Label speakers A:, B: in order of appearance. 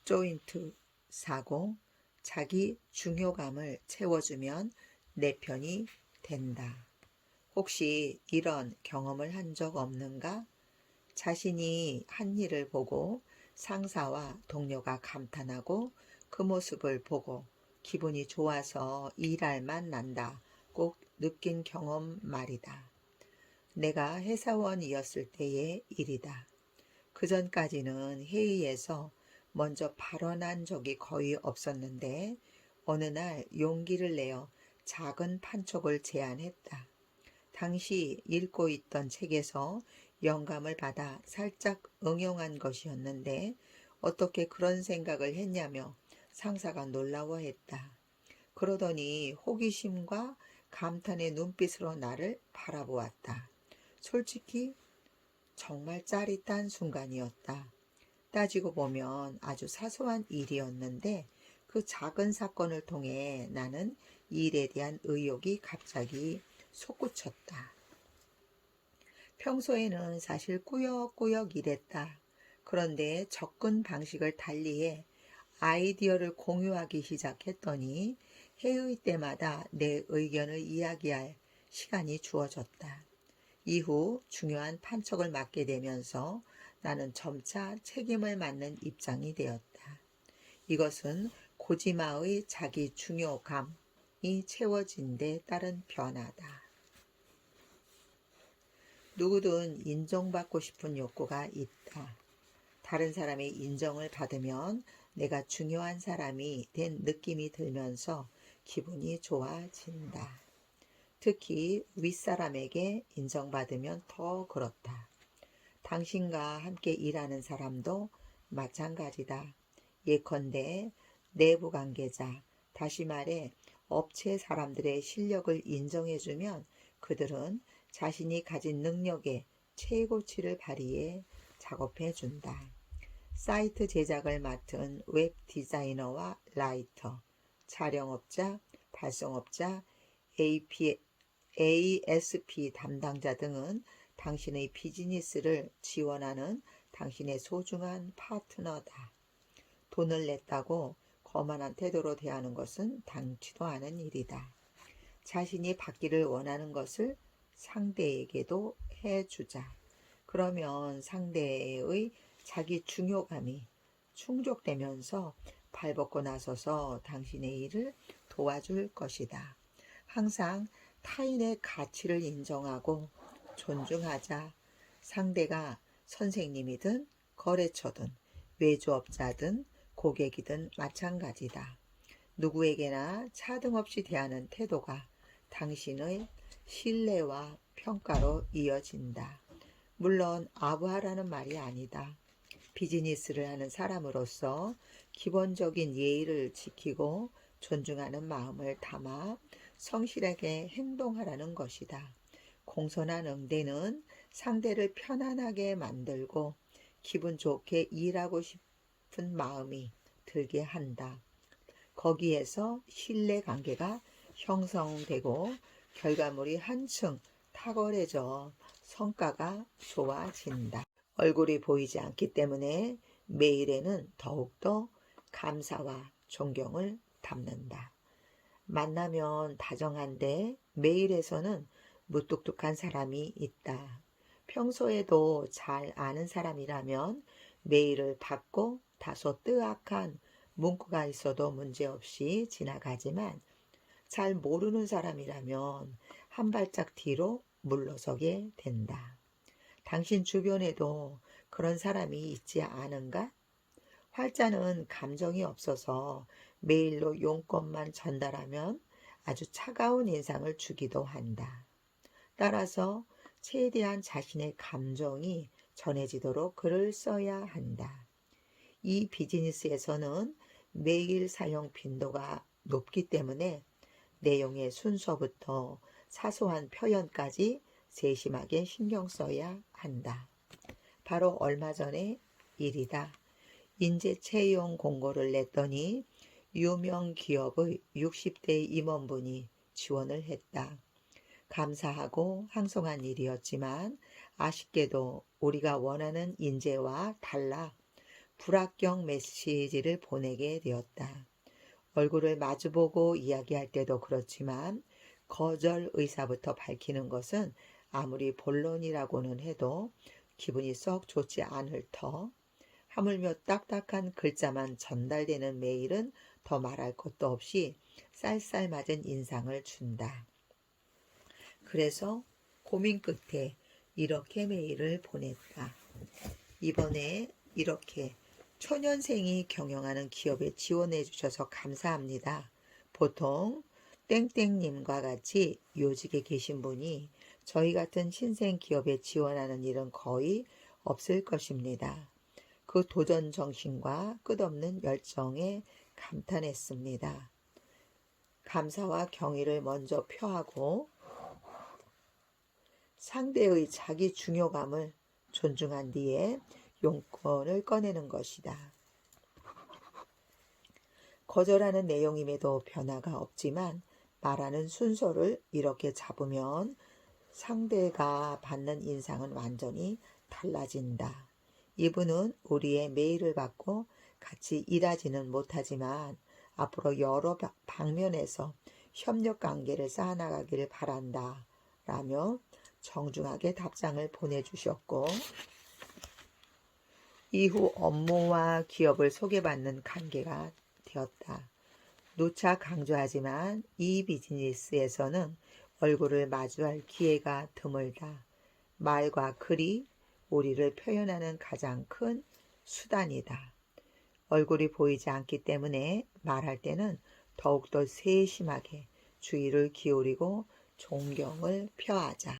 A: 조인트 사고, 자기 중요감을 채워주면 내 편이 된다. 혹시 이런 경험을 한 적 없는가? 자신이 한 일을 보고 상사와 동료가 감탄하고 그 모습을 보고 기분이 좋아서 일할 맛 난다. 꼭 느낀 경험 말이다. 내가 회사원이었을 때의 일이다. 그 전까지는 회의에서 먼저 발언한 적이 거의 없었는데 어느 날 용기를 내어 작은 판촉을 제안했다. 당시 읽고 있던 책에서 영감을 받아 살짝 응용한 것이었는데 어떻게 그런 생각을 했냐며 상사가 놀라워했다. 그러더니 호기심과 감탄의 눈빛으로 나를 바라보았다. 솔직히 정말 짜릿한 순간이었다. 따지고 보면 아주 사소한 일이었는데 그 작은 사건을 통해 나는 일에 대한 의욕이 갑자기 솟구쳤다. 평소에는 사실 꾸역꾸역 일했다. 그런데 접근 방식을 달리해 아이디어를 공유하기 시작했더니 회의 때마다 내 의견을 이야기할 시간이 주어졌다. 이후 중요한 판촉을 맡게 되면서 나는 점차 책임을 맡는 입장이 되었다. 이것은 고지마의 자기 중요감이 채워진 데 따른 변화다. 누구든 인정받고 싶은 욕구가 있다. 다른 사람의 인정을 받으면 내가 중요한 사람이 된 느낌이 들면서 기분이 좋아진다. 특히 윗사람에게 인정받으면 더 그렇다. 당신과 함께 일하는 사람도 마찬가지다. 예컨대 내부 관계자, 다시 말해 업체 사람들의 실력을 인정해주면 그들은 자신이 가진 능력의 최고치를 발휘해 작업해준다. 사이트 제작을 맡은 웹 디자이너와 라이터, 촬영업자, 발송업자, ASP 담당자 등은 당신의 비즈니스를 지원하는 당신의 소중한 파트너다. 돈을 냈다고 거만한 태도로 대하는 것은 당치도 않은 일이다. 자신이 받기를 원하는 것을 상대에게도 해주자. 그러면 상대의 자기 중요감이 충족되면서 발벗고 나서서 당신의 일을 도와줄 것이다. 항상 타인의 가치를 인정하고 존중하자. 상대가 선생님이든 거래처든 외주업자든 고객이든 마찬가지다. 누구에게나 차등 없이 대하는 태도가 당신의 신뢰와 평가로 이어진다. 물론 아부하라는 말이 아니다. 비즈니스를 하는 사람으로서 기본적인 예의를 지키고 존중하는 마음을 담아 성실하게 행동하라는 것이다. 공손한 응대는 상대를 편안하게 만들고 기분 좋게 일하고 싶은 마음이 들게 한다. 거기에서 신뢰관계가 형성되고 결과물이 한층 탁월해져 성과가 좋아진다. 얼굴이 보이지 않기 때문에 메일에는 더욱더 감사와 존경을 담는다. 만나면 다정한데 메일에서는 무뚝뚝한 사람이 있다. 평소에도 잘 아는 사람이라면 메일을 받고 다소 뜨악한 문구가 있어도 문제없이 지나가지만 잘 모르는 사람이라면 한 발짝 뒤로 물러서게 된다. 당신 주변에도 그런 사람이 있지 않은가? 활자는 감정이 없어서 메일로 용건만 전달하면 아주 차가운 인상을 주기도 한다. 따라서 최대한 자신의 감정이 전해지도록 글을 써야 한다. 이 비즈니스에서는 메일 사용 빈도가 높기 때문에 내용의 순서부터 사소한 표현까지 세심하게 신경 써야 한다. 바로 얼마 전의 일이다. 인재 채용 공고를 냈더니 유명 기업의 60대 임원분이 지원을 했다. 감사하고 항송한 일이었지만 아쉽게도 우리가 원하는 인재와 달라 불합격 메시지를 보내게 되었다. 얼굴을 마주보고 이야기할 때도 그렇지만 거절 의사부터 밝히는 것은 아무리 본론이라고는 해도 기분이 썩 좋지 않을 터, 하물며 딱딱한 글자만 전달되는 메일은 더 말할 것도 없이 쌀쌀맞은 인상을 준다. 그래서 고민 끝에 이렇게 메일을 보냈다. 이번에 이렇게 초년생이 경영하는 기업에 지원해 주셔서 감사합니다. 보통 땡땡님과 같이 요직에 계신 분이 저희 같은 신생 기업에 지원하는 일은 거의 없을 것입니다. 그 도전 정신과 끝없는 열정에 감탄했습니다. 감사와 경의를 먼저 표하고 상대의 자기 중요감을 존중한 뒤에 용건을 꺼내는 것이다. 거절하는 내용임에도 변화가 없지만 말하는 순서를 이렇게 잡으면 상대가 받는 인상은 완전히 달라진다. 이분은 우리의 메일을 받고 같이 일하지는 못하지만 앞으로 여러 방면에서 협력 관계를 쌓아나가기를 바란다. 라며 정중하게 답장을 보내주셨고, 이후 업무와 기업을 소개받는 관계가 되었다. 누차 강조하지만 이 비즈니스에서는 얼굴을 마주할 기회가 드물다. 말과 글이 우리를 표현하는 가장 큰 수단이다. 얼굴이 보이지 않기 때문에 말할 때는 더욱더 세심하게 주의를 기울이고 존경을 표하자.